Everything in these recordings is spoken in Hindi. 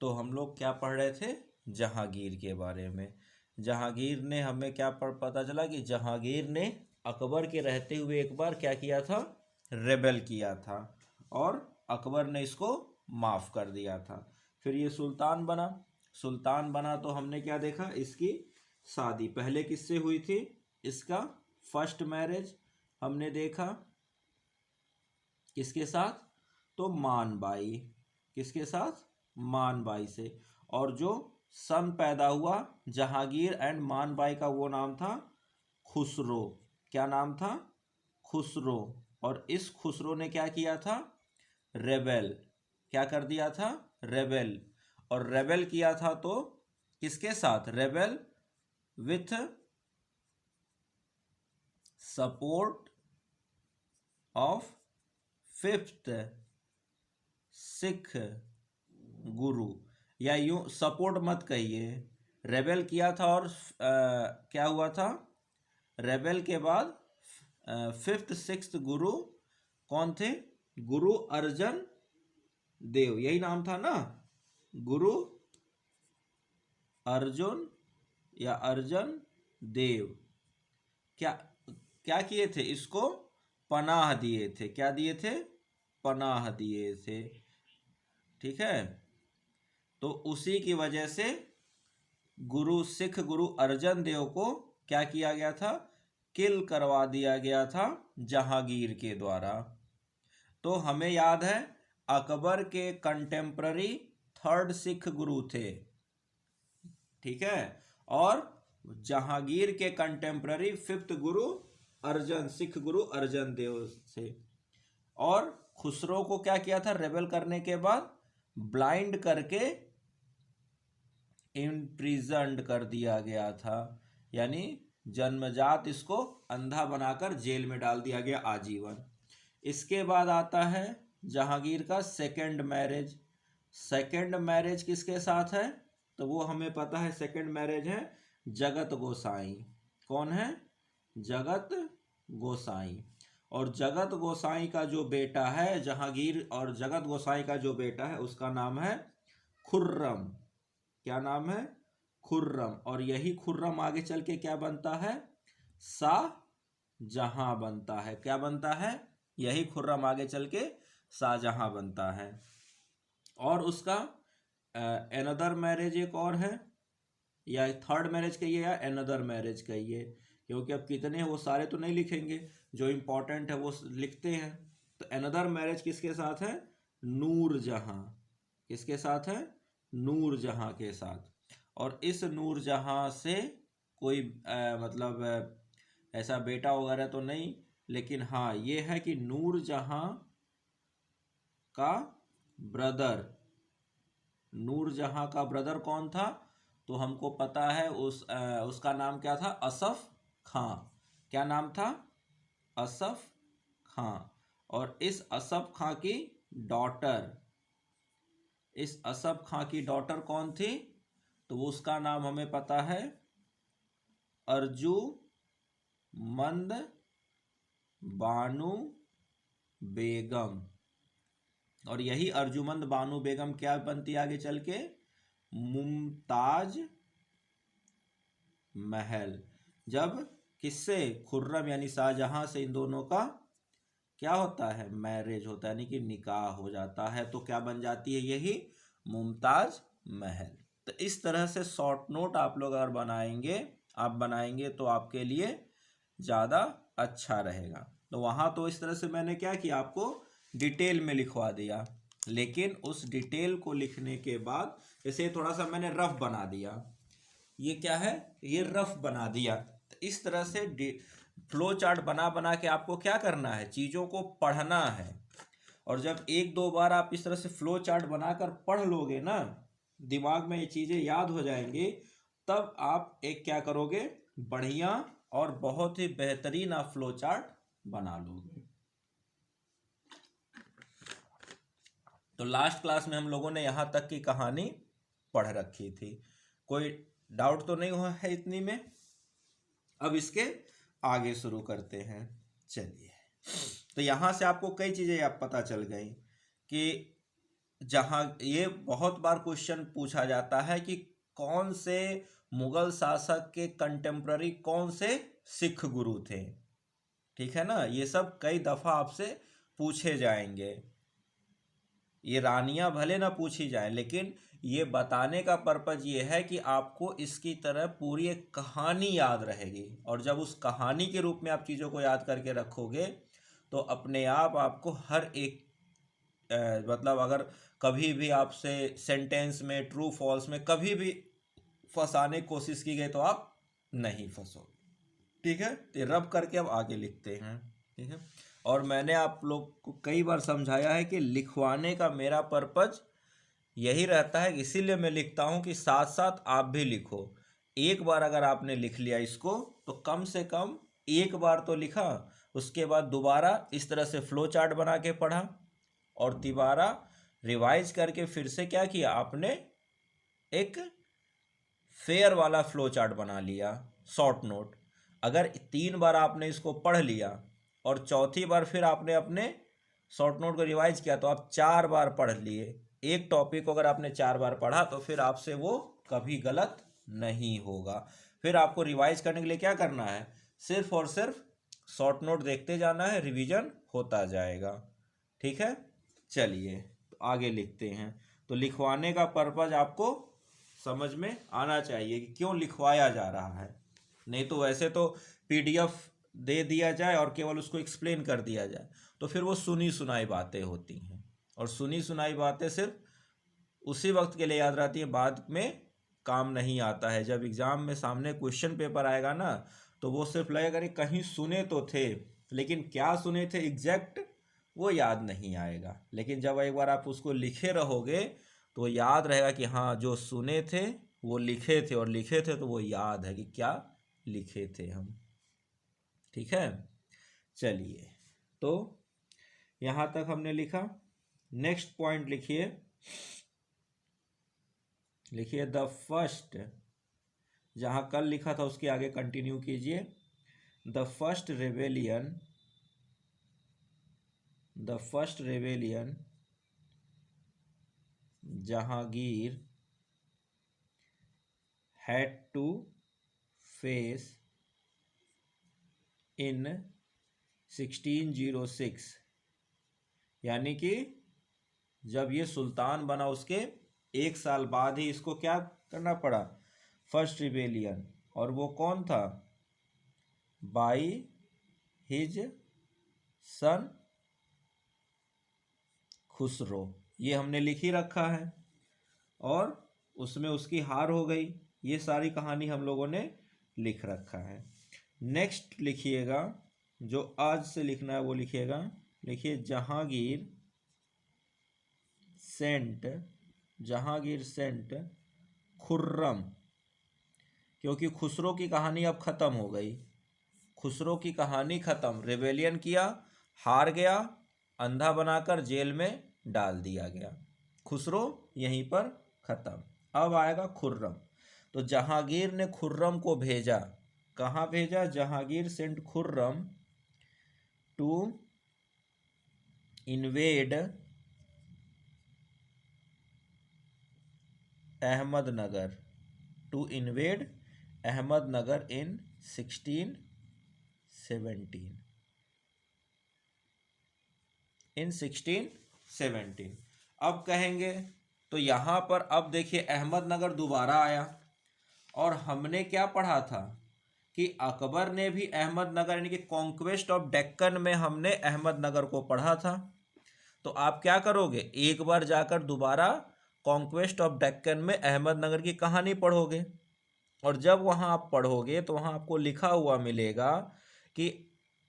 तो हम लोग क्या पढ़ रहे थे, जहांगीर के बारे में। जहांगीर ने हमें क्या पता चला कि जहांगीर ने अकबर के रहते हुए एक बार क्या किया था, रेबेल किया था, और अकबर ने इसको माफ़ कर दिया था। फिर ये सुल्तान बना। सुल्तान बना तो हमने क्या देखा, इसकी शादी पहले किससे हुई थी, इसका फर्स्ट मैरिज हमने देखा किसके साथ, तो मानबाई। किसके साथ, मानबाई से। और जो सन पैदा हुआ जहांगीर एंड मानबाई का, वो नाम था खुसरो। क्या नाम था, खुसरो। और इस खुसरो ने क्या किया था, रेबेल। क्या कर दिया था, रेबेल। और रेबेल किया था तो किसके साथ, rebel with support of fifth Sikh गुरु। या यूं सपोर्ट मत कहिए, रेबेल किया था और क्या हुआ था, रेबेल के बाद फिफ्थ सिक्स्थ गुरु कौन थे, गुरु अर्जन देव, यही नाम था ना, गुरु अर्जुन या अर्जन देव। क्या क्या किए थे, इसको पनाह दिए थे। क्या दिए थे, पनाह दिए थे। ठीक है, तो उसी की वजह से सिख गुरु अर्जन देव को क्या किया गया था, किल करवा दिया गया था जहांगीर के द्वारा। तो हमें याद है अकबर के कंटेम्प्ररी थर्ड सिख गुरु थे, ठीक है, और जहांगीर के कंटेम्प्ररी फिफ्थ गुरु सिख गुरु अर्जन देव से। और खुसरो को क्या किया था, रेबेल करने के बाद ब्लाइंड करके इम्प्रिजन्ड कर दिया गया था, यानी जन्मजात इसको अंधा बनाकर जेल में डाल दिया गया आजीवन। इसके बाद आता है जहांगीर का सेकंड मैरिज। सेकंड मैरिज किसके साथ है, तो वो हमें पता है, सेकंड मैरिज है जगत गोसाई। कौन है, जगत गोसाई। और जगत गोसाई का जो बेटा है, जहांगीर और जगत गोसाई का जो बेटा है उसका नाम है खुर्रम। क्या नाम है, खुर्रम। और यही खुर्रम आगे चल के क्या बनता है, शाहजहां बनता है। क्या बनता है, यही खुर्रम आगे चल के शाहजहां बनता है। और उसका एनदर मैरिज एक और है, या थर्ड मैरिज कहिए या एनदर मैरिज कहिए, क्योंकि अब कितने हैं वो सारे तो नहीं लिखेंगे, जो इम्पोर्टेंट है वो लिखते हैं। तो एनदर मैरिज किसके साथ है, नूरजहां। किसके साथ है, नूरजहां के साथ। और इस नूरजहां से कोई मतलब ऐसा बेटा वगैरह तो नहीं, लेकिन हाँ ये है कि नूरजहां का ब्रदर, नूरजहां का ब्रदर कौन था, तो हमको पता है उसका नाम क्या था, असफ खां। क्या नाम था, असफ खां। और इस असफ खां की डॉटर, इस असफ खां की डॉटर कौन थी, तो उसका नाम हमें पता है अर्जुमंद बानू बेगम। और यही अर्जुमंद बानू बेगम क्या बनती आगे चल के, मुमताज महल। जब किससे, खुर्रम यानी शाहजहां से इन दोनों का क्या होता है, मैरिज होता है, यानी कि निकाह हो जाता है, तो क्या बन जाती है, यही मुमताज महल। तो इस तरह से शॉर्ट नोट आप लोग अगर बनाएंगे तो आपके लिए ज़्यादा अच्छा रहेगा। तो वहाँ तो इस तरह से मैंने क्या किया, आपको डिटेल में लिखवा दिया, लेकिन उस डिटेल को लिखने के बाद जैसे थोड़ा सा मैंने रफ बना दिया, ये क्या है, ये रफ बना दिया। तो इस तरह से फ्लो चार्ट बना बना के आपको क्या करना है, चीज़ों को पढ़ना है। और जब एक दो बार आप इस तरह से फ्लो चार्ट बनाकर पढ़ लोगे ना, दिमाग में ये चीज़ें याद हो जाएंगी, तब आप एक क्या करोगे, बढ़िया और बहुत ही बेहतरीन आप फ्लो चार्ट बना लोगे। तो लास्ट क्लास में हम लोगों ने यहाँ तक की कहानी पढ़ रखी थी, कोई डाउट तो नहीं हुआ है इतनी में। अब इसके आगे शुरू करते हैं। चलिए, तो यहाँ से आपको कई चीज़ें आप पता चल गई कि जहाँ ये बहुत बार क्वेश्चन पूछा जाता है कि कौन से मुगल शासक के कंटेम्प्ररी कौन से सिख गुरु थे, ठीक है ना, ये सब कई दफ़ा आपसे पूछे जाएंगे। ये रानियां भले ना पूछी जाए, लेकिन ये बताने का पर्पज ये है कि आपको इसकी तरह पूरी एक कहानी याद रहेगी, और जब उस कहानी के रूप में आप चीज़ों को याद करके रखोगे तो अपने आप आपको हर एक मतलब अगर कभी भी आपसे सेंटेंस में ट्रू फॉल्स में कभी भी फंसाने की कोशिश की गई तो आप नहीं फंसोगे, ठीक है। तो रब करके अब आगे लिखते हैं, ठीक है। और मैंने आप लोग को कई बार समझाया है कि लिखवाने का मेरा पर्पज यही रहता है, इसीलिए मैं लिखता हूँ कि साथ साथ आप भी लिखो। एक बार अगर आपने लिख लिया इसको तो कम से कम एक बार तो लिखा, उसके बाद दोबारा इस तरह से फ्लो चार्ट बना के पढ़ा, और दोबारा रिवाइज करके फिर से क्या किया आपने, एक फेयर वाला फ्लो चार्ट बना लिया, शॉर्ट नोट। अगर 3 बार आपने इसको पढ़ लिया और चौथी बार फिर आपने अपने शॉर्ट नोट को रिवाइज किया तो आप 4 बार पढ़ लिए। एक टॉपिक को अगर आपने 4 बार पढ़ा तो फिर आपसे वो कभी गलत नहीं होगा। फिर आपको रिवाइज करने के लिए क्या करना है, सिर्फ और सिर्फ शॉर्ट नोट देखते जाना है, रिवीजन होता जाएगा, ठीक है। चलिए तो आगे लिखते हैं। तो लिखवाने का पर्पज आपको समझ में आना चाहिए कि क्यों लिखवाया जा रहा है, नहीं तो वैसे तो पीडीएफ दे दिया जाए और केवल उसको एक्सप्लेन कर दिया जाए तो फिर वो सुनी सुनाई बातें होती हैं, और सुनी सुनाई बातें सिर्फ उसी वक्त के लिए याद रहती है, बाद में काम नहीं आता है। जब एग्ज़ाम में सामने क्वेश्चन पेपर आएगा ना तो वो सिर्फ लगेगा कि कहीं सुने तो थे, लेकिन क्या सुने थे एग्जैक्ट वो याद नहीं आएगा। लेकिन जब एक बार आप उसको लिखे रहोगे तो याद रहेगा कि हाँ जो सुने थे वो लिखे थे, और लिखे थे तो वो याद है कि क्या लिखे थे हम, ठीक है। चलिए तो यहाँ तक हमने लिखा। नेक्स्ट पॉइंट लिखिए, लिखिए द फर्स्ट, जहाँ कल लिखा था उसके आगे कंटिन्यू कीजिए। The first rebellion Jahangir had to face in 1606, यानी कि जब ये सुल्तान बना उसके 1 साल बाद ही इसको क्या करना पड़ा, फर्स्ट रिबेलियन। और वो कौन था, बाई हिज सन खुसरो, ये हमने लिख ही रखा है, और उसमें उसकी हार हो गई। ये सारी कहानी हम लोगों ने लिख रखा है। नेक्स्ट लिखिएगा, जो आज से लिखना है वो लिखिएगा, लिखिए जहांगीर सेंट खुर्रम, क्योंकि खुसरो की कहानी अब ख़त्म हो गई, खुसरो की कहानी ख़त्म, रिबेलियन किया, हार गया, अंधा बनाकर जेल में डाल दिया गया, खुसरो यहीं पर ख़त्म। अब आएगा खुर्रम। तो जहांगीर ने खुर्रम को भेजा, कहाँ भेजा, Jahangir sent Khurram to invade Ahmednagar, in 1617। अब कहेंगे तो यहाँ पर अब देखिए अहमदनगर दोबारा आया, और हमने क्या पढ़ा था कि अकबर ने भी अहमदनगर यानी कि कॉन्क्वेस्ट ऑफ डेक्कन में हमने अहमदनगर को पढ़ा था। तो आप क्या करोगे, एक बार जाकर दोबारा कॉन्क्वेस्ट ऑफ डेक्कन में अहमदनगर की कहानी पढ़ोगे, और जब वहाँ आप पढ़ोगे तो वहाँ आपको लिखा हुआ मिलेगा कि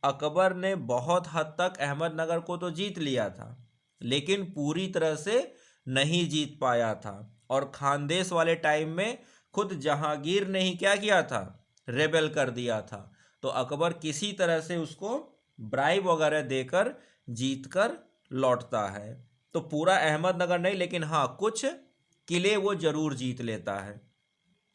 अकबर ने बहुत हद तक अहमदनगर को तो जीत लिया था, लेकिन पूरी तरह से नहीं जीत पाया था, और खानदेश वाले टाइम में खुद जहांगीर ने ही क्या किया था, रेबेल कर दिया था। तो अकबर किसी तरह से उसको ब्राइब वगैरह देकर जीत कर लौटता है। तो पूरा अहमदनगर नहीं, लेकिन हाँ कुछ किले वो जरूर जीत लेता है।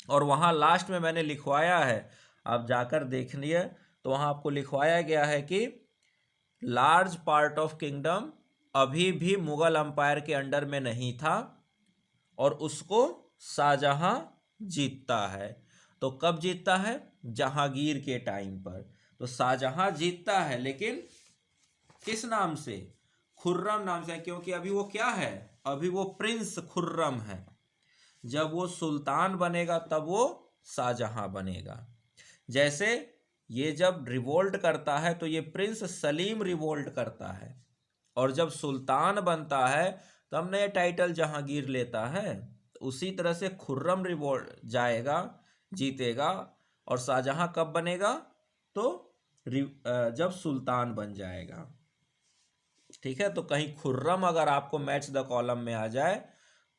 और वहाँ लास्ट में मैंने लिखवाया है, आप जाकर देख लिए तो वहाँ आपको लिखवाया गया है कि लार्ज पार्ट ऑफ किंगडम अभी भी मुगल अंपायर के अंडर में नहीं था और उसको शाहजहां जीतता है। तो कब जीतता है? जहांगीर के टाइम पर। तो शाहजहां जीतता है, लेकिन किस नाम से? खुर्रम नाम से, क्योंकि अभी वो क्या है? अभी वो प्रिंस खुर्रम है। जब वो सुल्तान बनेगा तब वो शाहजहां बनेगा। जैसे ये जब रिवोल्ट करता है तो ये प्रिंस सलीम रिवोल्ट करता है, और जब सुल्तान बनता है तब नया टाइटल जहांगीर लेता है। उसी तरह से खुर्रम रिवोल्ट जाएगा, जीतेगा, और शाहजहां कब बनेगा? तो जब सुल्तान बन जाएगा। ठीक है, तो कहीं खुर्रम अगर आपको मैच द कॉलम में आ जाए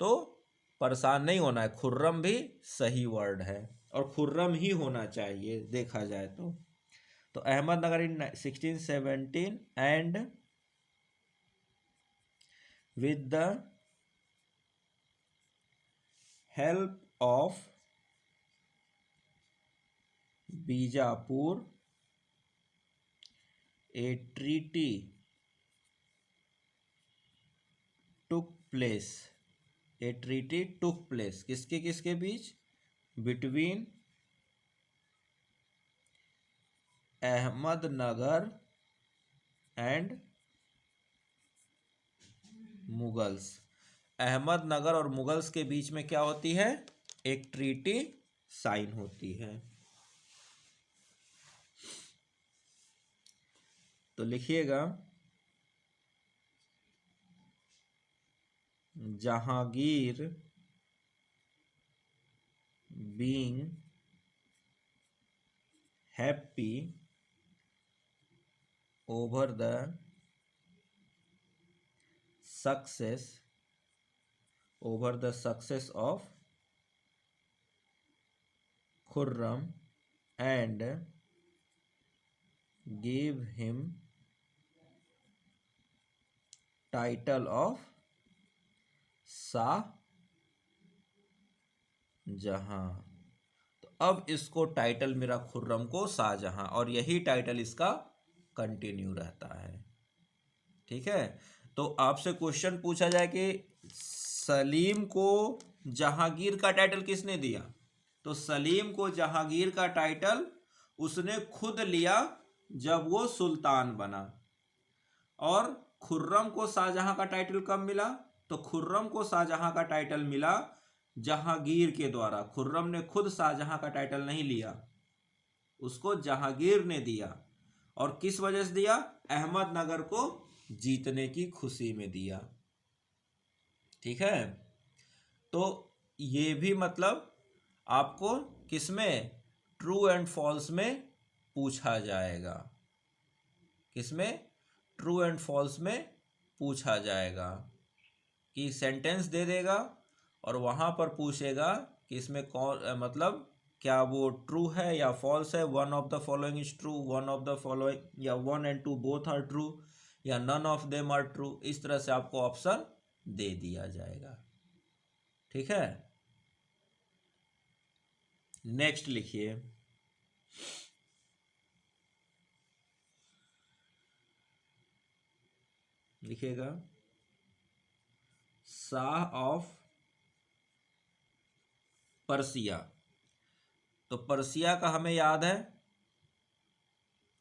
तो परेशान नहीं होना है, खुर्रम भी सही वर्ड है और खुर्रम ही होना चाहिए देखा जाए तो Ahmednagar in 1617 and with the help of Bijapur a treaty took place। a treaty took place किसके किसके बीच? Between Ahmednagar and Mughals. अहमदनगर और मुगल्स के बीच में क्या होती है? एक ट्रीटी साइन होती है। तो लिखिएगा, Jahangir being happy over the success of Khurram and gave him title of Shah जहां। तो अब इसको टाइटल मिला खुर्रम को शाहजहां, और यही टाइटल इसका कंटिन्यू रहता है। ठीक है, तो आपसे क्वेश्चन पूछा जाए कि सलीम को जहांगीर का टाइटल किसने दिया? तो सलीम को जहांगीर का टाइटल उसने खुद लिया जब वो सुल्तान बना। और खुर्रम को शाहजहां का टाइटल कब मिला? तो खुर्रम को शाहजहां का टाइटल मिला जहांगीर के द्वारा। खुर्रम ने खुद शाहजहां का टाइटल नहीं लिया, उसको जहांगीर ने दिया। और किस वजह से दिया? अहमदनगर को जीतने की खुशी में दिया। ठीक है, तो ये भी मतलब आपको किसमें? ट्रू एंड फॉल्स में पूछा जाएगा। किसमें? ट्रू एंड फॉल्स में पूछा जाएगा कि सेंटेंस दे देगा और वहां पर पूछेगा कि इसमें कौन मतलब क्या वो ट्रू है या फॉल्स है। One of the following is true, one of the following, या one and two both are true, या none of them are true. इस तरह से आपको ऑप्शन दे दिया जाएगा। ठीक है, नेक्स्ट लिखिए, लिखिएगा शाह ऑफ पर्सिया। तो पर्सिया का हमें याद है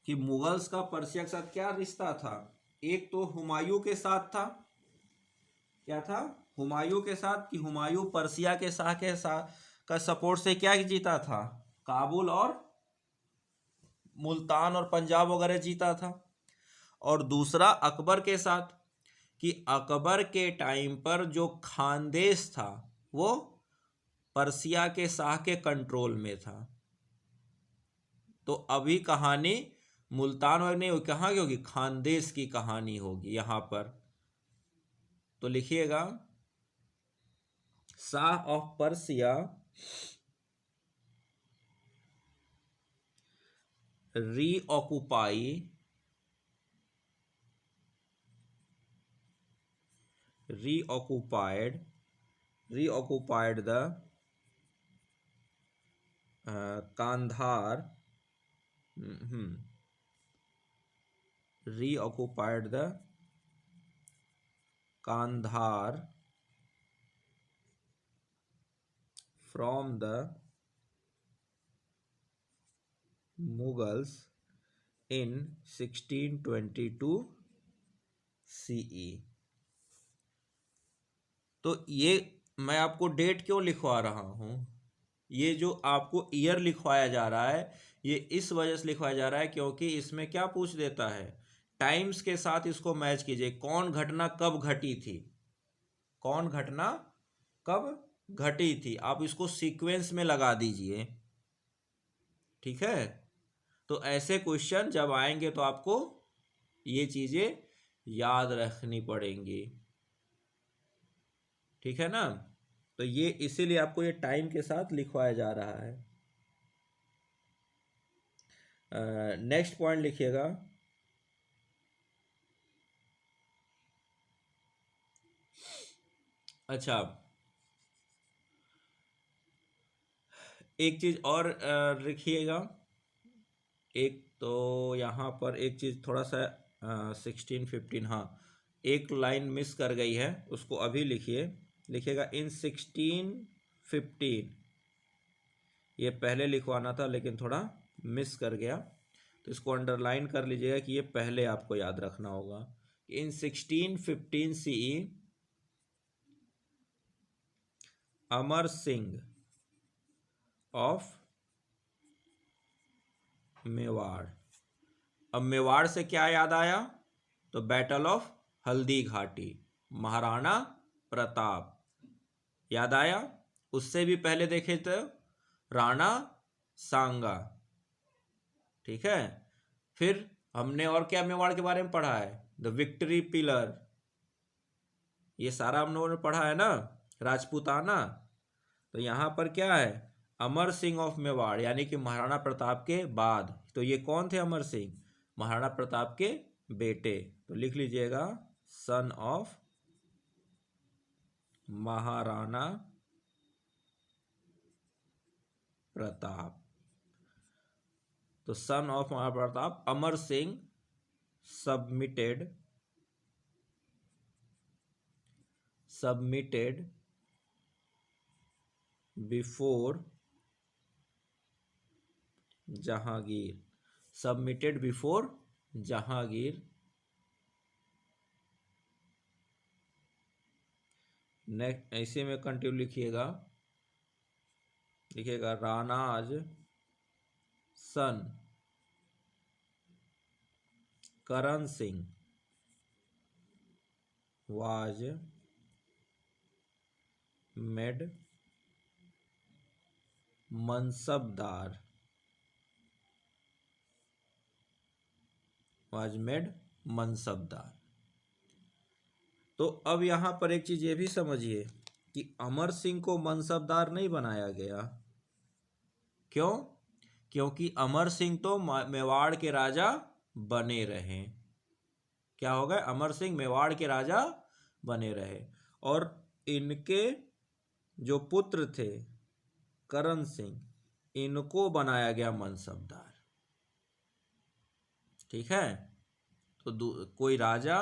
कि मुगल्स का पर्सिया के साथ क्या रिश्ता था? एक तो हुमायूं के साथ था। क्या था? हुमायूं के साथ, कि हुमायूं पर्सिया के शाह के साथ का सपोर्ट से क्या जीता था? काबुल और मुल्तान और पंजाब वगैरह जीता था। और दूसरा अकबर के साथ, कि अकबर के टाइम पर जो खानदेश था वो पर्सिया के शाह के कंट्रोल में था। तो अभी कहानी मुल्तान वगैरह नहीं होगी, कहाँ की होगी? खानदेश की कहानी होगी यहां पर। तो लिखिएगा, Shah of Persia reoccupy reoccupied the Kandahar reoccupied the Kandahar from the Mughals in 1622 CE। तो ये मैं आपको डेट क्यों लिखवा रहा हूँ, ये जो आपको ईयर लिखवाया जा रहा है ये इस वजह से लिखवाया जा रहा है क्योंकि इसमें क्या पूछ देता है, टाइम्स के साथ इसको मैच कीजिए, कौन घटना कब घटी थी, कौन घटना कब घटी थी, आप इसको सीक्वेंस में लगा दीजिए। ठीक है, तो ऐसे क्वेश्चन जब आएंगे तो आपको ये चीजें याद रखनी पड़ेंगी। ठीक है ना, तो ये इसीलिए आपको ये टाइम के साथ लिखवाया जा रहा है। नेक्स्ट पॉइंट लिखिएगा, अच्छा एक चीज और लिखिएगा, एक तो यहाँ पर एक चीज थोड़ा सा 1615, हाँ एक लाइन मिस कर गई है, उसको अभी लिखिए, लिखिएगा इन 1615, ये पहले लिखवाना था लेकिन थोड़ा मिस कर गया, तो इसको अंडरलाइन कर लीजिएगा कि ये पहले आपको याद रखना होगा। इन 1615 CE अमर सिंह ऑफ मेवाड़। अब मेवाड़ से क्या याद आया, तो बैटल ऑफ हल्दी घाटी, महाराणा प्रताप याद आया। उससे भी पहले देखे तो राणा सांगा। ठीक है, फिर हमने और क्या मेवाड़ के बारे में पढ़ा है, द विक्ट्री पिलर, ये सारा हम लोगों ने पढ़ा है ना, राजपूताना। तो यहाँ पर क्या है, अमर सिंह ऑफ मेवाड़, यानी कि महाराणा प्रताप के बाद, तो ये कौन थे अमर सिंह, महाराणा प्रताप के बेटे, तो लिख लीजिएगा सन ऑफ महाराणा प्रताप। तो son of Maharana Pratap Amar Singh submitted before Jahangir, submitted before Jahangir. Next ऐसे में कंटिन्यू लिखिएगा, लिखिएगा Rana's son Karan Singh was made mansabdar, was made mansabdar. तो अब यहां पर एक चीज ये भी समझिए कि अमर सिंह को मनसबदार नहीं बनाया गया, क्यों, क्योंकि अमर सिंह तो मेवाड़ के राजा बने रहे। क्या हो गए, अमर सिंह मेवाड़ के राजा बने रहे, और इनके जो पुत्र थे करण सिंह, इनको बनाया गया मनसबदार। ठीक है, तो कोई राजा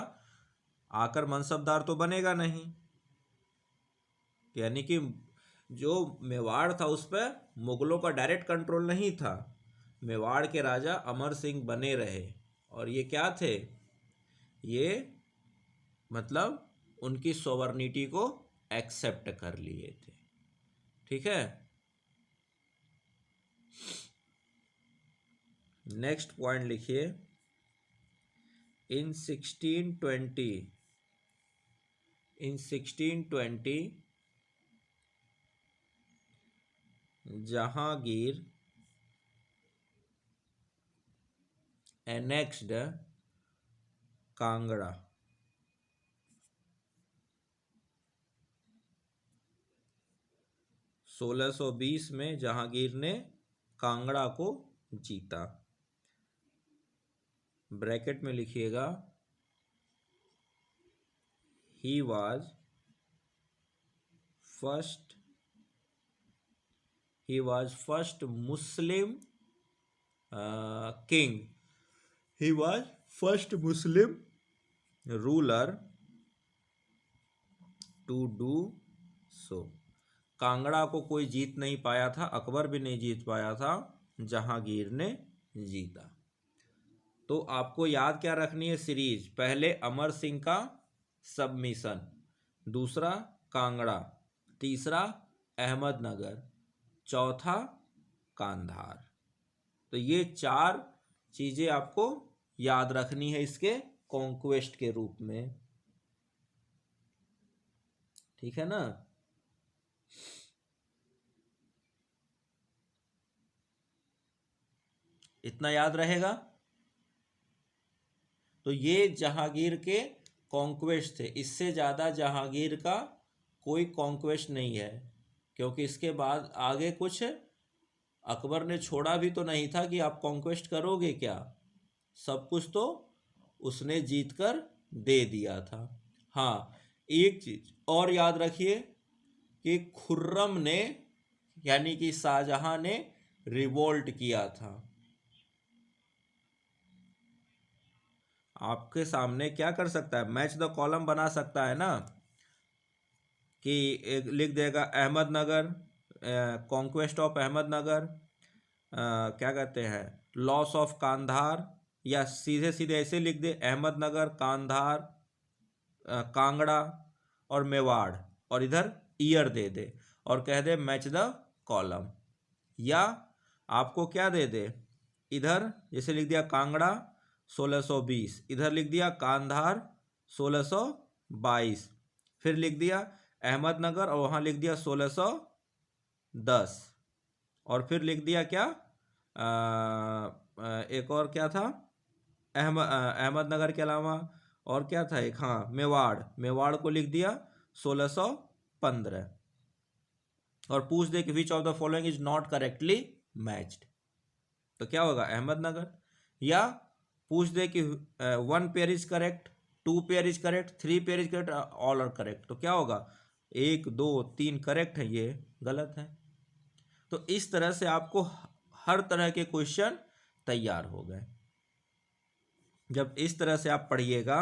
आकर मनसबदार तो बनेगा नहीं, यानी कि जो मेवाड़ था उस पर मुगलों का डायरेक्ट कंट्रोल नहीं था, मेवाड़ के राजा अमर सिंह बने रहे, और ये क्या थे, ये मतलब उनकी सोवर्निटी को एक्सेप्ट कर लिए थे। ठीक है, नेक्स्ट पॉइंट लिखिए, इन 1620 जहांगीर एनेक्स्ड कांगड़ा। 1620 में जहांगीर ने कांगड़ा को जीता। ब्रैकेट में लिखिएगा he was first Muslim king, he was first Muslim ruler to do so. Kangra को कोई जीत नहीं पाया था, अकबर भी नहीं जीत पाया था, जहांगीर ने जीता। तो आपको याद क्या रखनी है सीरीज? पहले अमर सिंह का सबमिशन, दूसरा कांगड़ा, तीसरा अहमदनगर, चौथा कांधार। तो ये 4 चीजें आपको याद रखनी है इसके कॉन्क्वेस्ट के रूप में, ठीक है ना। इतना याद रहेगा। तो ये जहांगीर के कॉन्क्वेस्ट थे, इससे ज़्यादा जहांगीर का कोई कॉन्क्वेस्ट नहीं है, क्योंकि इसके बाद आगे कुछ अकबर ने छोड़ा भी तो नहीं था कि आप कॉन्क्वेस्ट करोगे क्या, सब कुछ तो उसने जीत कर दे दिया था। हाँ, एक चीज और याद रखिए कि खुर्रम ने यानी कि शाहजहां ने रिवोल्ट किया था। आपके सामने क्या कर सकता है, मैच द कॉलम बना सकता है ना, कि एक लिख देगा अहमदनगर, कॉन्क्वेस्ट ऑफ अहमदनगर, क्या कहते हैं, लॉस ऑफ कांधार, या सीधे सीधे ऐसे लिख दे अहमदनगर, कांधार, कांगड़ा और मेवाड़, और इधर ईयर दे दे और कह दे मैच द कॉलम। या आपको क्या दे दे, इधर जैसे लिख दिया कांगड़ा 1620, इधर लिख दिया कांधार 1622, फिर लिख दिया अहमदनगर और वहाँ लिख दिया 1610, और फिर लिख दिया क्या, एक और क्या था, अहमदनगर के अलावा और क्या था एक, हाँ मेवाड़, मेवाड़ को लिख दिया 1615, और पूछ दे कि which of the following is not correctly matched, तो क्या होगा अहमदनगर। या पूछ दे कि 1 pair is correct, 2 pair is correct, 3 pair is correct, all are correct, तो क्या होगा 1 2 3 करेक्ट है, ये गलत है। तो इस तरह से आपको हर तरह के क्वेश्चन तैयार हो गए। जब इस तरह से आप पढ़िएगा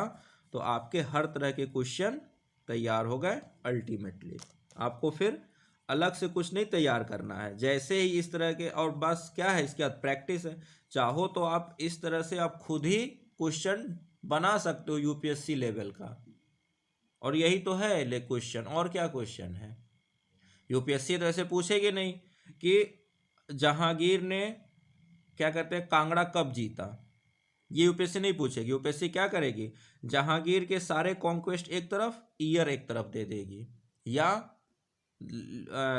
तो आपके हर तरह के क्वेश्चन तैयार हो गए। अल्टीमेटली आपको फिर अलग से कुछ नहीं तैयार करना है, जैसे ही इस तरह के, और बस क्या है इसके बाद प्रैक्टिस है। चाहो तो आप इस तरह से आप खुद ही क्वेश्चन बना सकते हो यूपीएससी लेवल का, और यही तो है ले क्वेश्चन, और क्या क्वेश्चन है। यूपीएससी तो ऐसे पूछेगी नहीं कि जहांगीर ने क्या कहते हैं कांगड़ा कब जीता, ये यूपीएससी नहीं पूछेगी। यूपीएससी क्या करेगी, जहांगीर के सारे कॉन्क्वेस्ट एक तरफ, ईयर एक तरफ दे देगी, या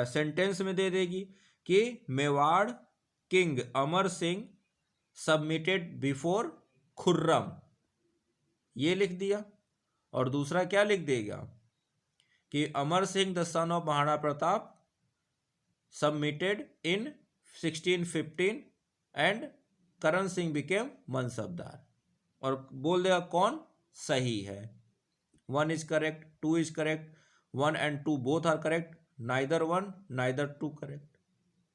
सेंटेंस में दे देगी कि Mewar king Amar Singh submitted before Khurram, ये लिख दिया। और दूसरा क्या लिख देगा कि Amar Singh the son of Maharana Pratap submitted in 1615 and Karan Singh became mansabdar, और बोल देगा कौन सही है। 1 is correct, 2 is correct, 1 and 2 both are correct, neither 1 neither 2 correct.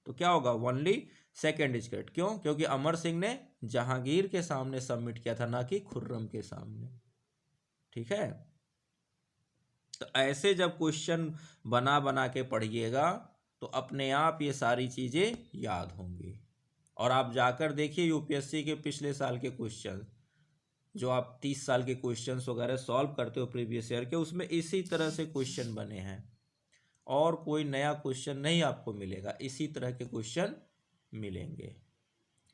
तो क्या होगा, ओनली सेकेंड इज करेक्ट। क्यों? क्योंकि अमर सिंह ने जहांगीर के सामने सबमिट किया था, ना कि खुर्रम के सामने। ठीक है, तो ऐसे जब क्वेश्चन बना बना के पढ़िएगा तो अपने आप ये सारी चीज़ें याद होंगी। और आप जाकर देखिए यूपीएससी के पिछले साल के क्वेश्चन, जो आप 30 साल के क्वेश्चंस वगैरह सॉल्व करते हो प्रीवियस ईयर के, उसमें इसी तरह से क्वेश्चन बने हैं, और कोई नया क्वेश्चन नहीं आपको मिलेगा, इसी तरह के क्वेश्चन मिलेंगे।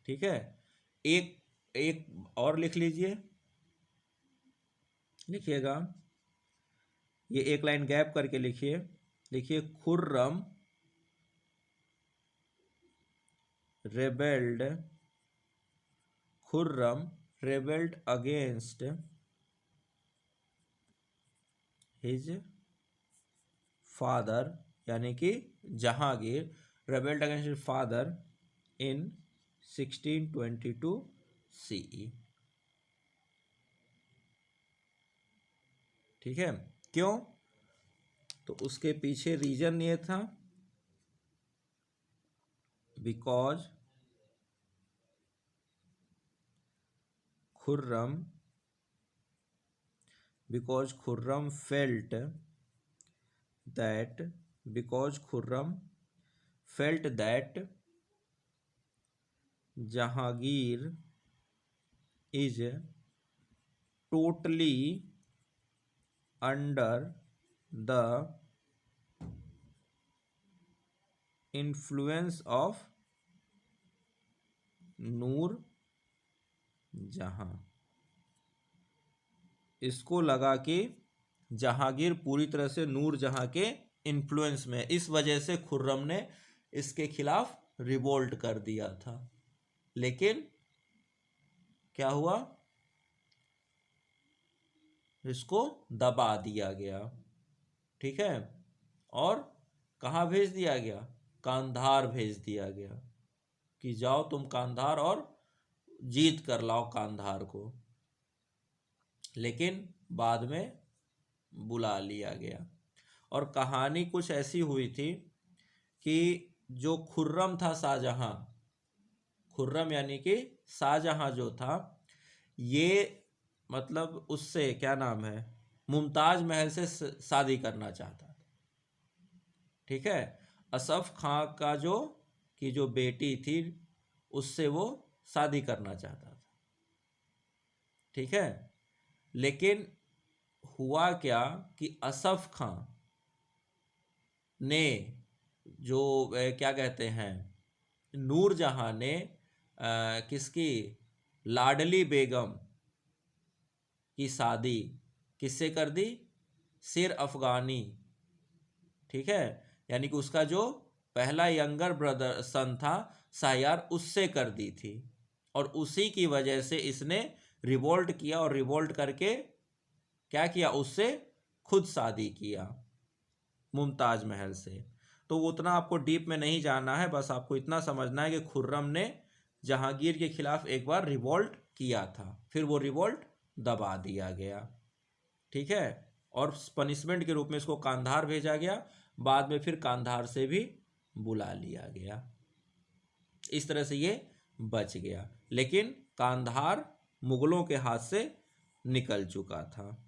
ठीक है, एक एक और लिख लीजिए, लिखिएगा, ये एक लाइन गैप करके लिखिए, लिखिए Khurram rebelled, Khurram rebelled against his father, यानी कि Jahangir rebelled against his father in 1622 CE। ठीक है, क्यों? तो उसके पीछे रीजन ये था, because Khurram felt that because Khurram felt that Jahangir is totally under the influence of नूर जहां। इसको लगा कि जहांगीर पूरी तरह से नूर जहां के इन्फ्लुएंस में, इस वजह से खुर्रम ने इसके खिलाफ रिवोल्ट कर दिया था। लेकिन क्या हुआ, इसको दबा दिया गया। ठीक है, और कहाँ भेज दिया गया, कांधार भेज दिया गया कि जाओ तुम कांधार और जीत कर लाओ कांधार को। लेकिन बाद में बुला लिया गया। और कहानी कुछ ऐसी हुई थी कि जो खुर्रम था शाहजहां, खुर्रम यानी कि शाहजहां जो था, ये मतलब उससे क्या नाम है, मुमताज महल से शादी करना चाहता था। ठीक है, असफ खां का जो बेटी थी उससे वो शादी करना चाहता था। ठीक है, लेकिन हुआ क्या कि असफ खां ने जो क्या कहते हैं, नूरजहां ने किसकी, लाडली बेगम की शादी किससे कर दी, सिर अफगानी। ठीक है, यानी कि उसका जो पहला यंगर ब्रदर सन था शाहयार, उससे कर दी थी। और उसी की वजह से इसने रिवोल्ट किया और रिवोल्ट करके क्या किया, उससे खुद शादी किया मुमताज महल से। तो उतना आपको डीप में नहीं जानना है, बस आपको इतना समझना है कि खुर्रम ने जहांगीर के खिलाफ एक बार रिवोल्ट किया था, फिर वो रिवोल्ट दबा दिया गया। ठीक है, और पनिशमेंट के रूप में इसको कांधार भेजा गया, बाद में फिर कांधार से भी बुला लिया गया। इस तरह से ये बच गया, लेकिन कांधार मुगलों के हाथ से निकल चुका था।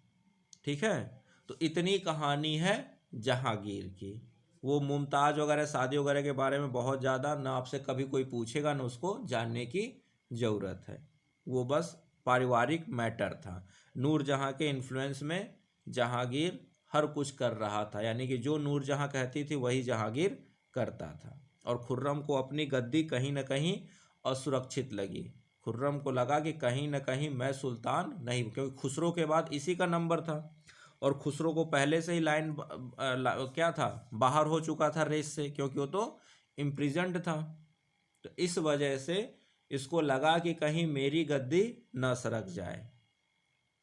ठीक है, तो इतनी कहानी है जहांगीर की। वो मुमताज वगैरह शादी वगैरह के बारे में बहुत ज़्यादा ना आपसे कभी कोई पूछेगा ना उसको जानने की ज़रूरत है। वो बस पारिवारिक मैटर था। नूरजहां के इन्फ्लुएंस में जहांगीर हर कुछ कर रहा था, यानी कि जो नूरजहां कहती थी वही जहांगीर करता था। और खुर्रम को अपनी गद्दी कहीं ना कहीं असुरक्षित लगी। खुर्रम को लगा कि कहीं ना कहीं मैं सुल्तान नहीं, क्योंकि खुसरो के बाद इसी का नंबर था और खुसरो को पहले से ही लाइन क्या था, बाहर हो चुका था रेस से, क्योंकि वो तो इम्प्रिजन्ड था। तो इस वजह से इसको लगा कि कहीं मेरी गद्दी न सरक जाए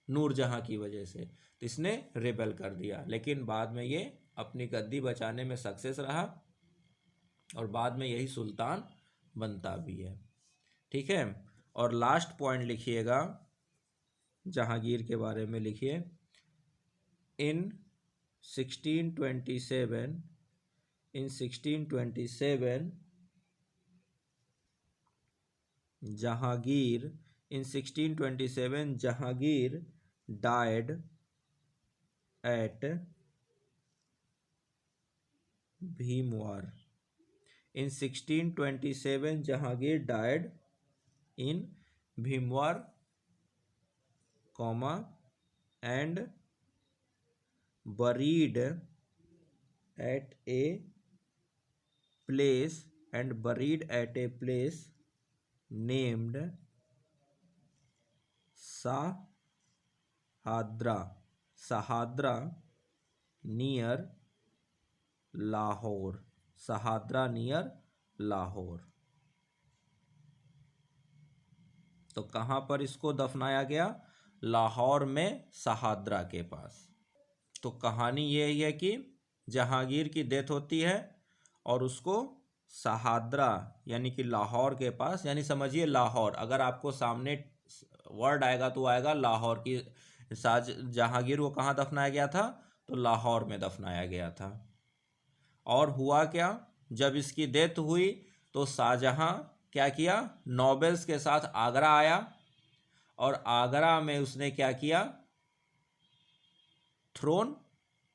नूरजहां की वजह से, तो इसने रेबेल कर दिया। लेकिन बाद में ये अपनी गद्दी बचाने में सक्सेस रहा और बाद में यही सुल्तान बनता भी है। ठीक है, और लास्ट पॉइंट लिखिएगा जहांगीर के बारे में, लिखिए in 1627 Jahangir died at Bhimwar. In 1627 Jahangir died in Bhimwar, and buried at a place named Sahadra near Lahore. तो कहाँ पर इसको दफनाया गया, लाहौर में सहादरा के पास। तो कहानी ये है कि जहांगीर की डेथ होती है और उसको सहादरा यानी कि लाहौर के पास, यानी समझिए लाहौर, अगर आपको सामने वर्ड आएगा तो आएगा लाहौर की। जहांगीर को कहाँ दफनाया गया था, तो लाहौर में दफनाया गया था। और हुआ क्या, जब इसकी डेथ हुई तो शाहजहां क्या किया, नोबेल्स के साथ आगरा आया और आगरा में उसने क्या किया, थ्रोन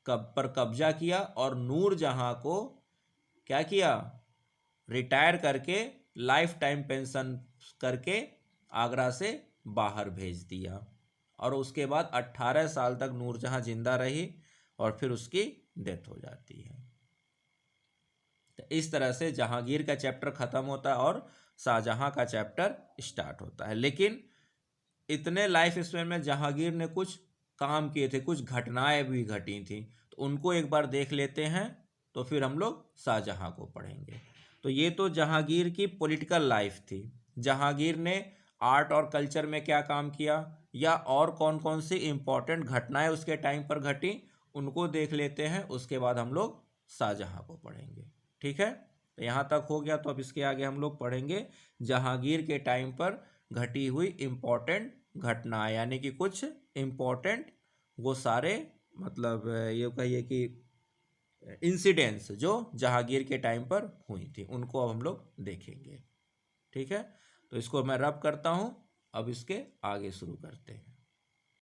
कब्जा किया और नूरजहां को क्या किया, रिटायर करके लाइफ टाइम पेंशन करके आगरा से बाहर भेज दिया। और उसके बाद 18 साल तक नूरजहां जिंदा रही और फिर उसकी डेथ हो जाती है। तो इस तरह से जहांगीर का चैप्टर खत्म होता है और शाहजहां का चैप्टर स्टार्ट होता है। लेकिन इतने लाइफ स्पेन में जहांगीर ने कुछ काम किए थे, कुछ घटनाएं भी घटी थी, तो उनको एक बार देख लेते हैं, तो फिर हम लोग शाहजहां को पढ़ेंगे। तो ये तो जहांगीर की पॉलिटिकल लाइफ थी। जहांगीर ने आर्ट और कल्चर में क्या काम किया या और कौन कौन सी इंपॉर्टेंट घटनाएं उसके टाइम पर घटी, उनको देख लेते हैं। उसके बाद हम लोग शाहजहां को पढ़ेंगे। ठीक है, तो यहाँ तक हो गया। तो अब इसके आगे हम लोग पढ़ेंगे जहांगीर के टाइम पर घटी हुई इम्पोर्टेंट घटना, यानी कि कुछ इम्पोर्टेंट वो सारे मतलब ये कहिए कि इंसिडेंट्स जो जहांगीर के टाइम पर हुई थी, उनको अब हम लोग देखेंगे। ठीक है, तो इसको मैं रब करता हूँ। अब इसके आगे शुरू करते हैं।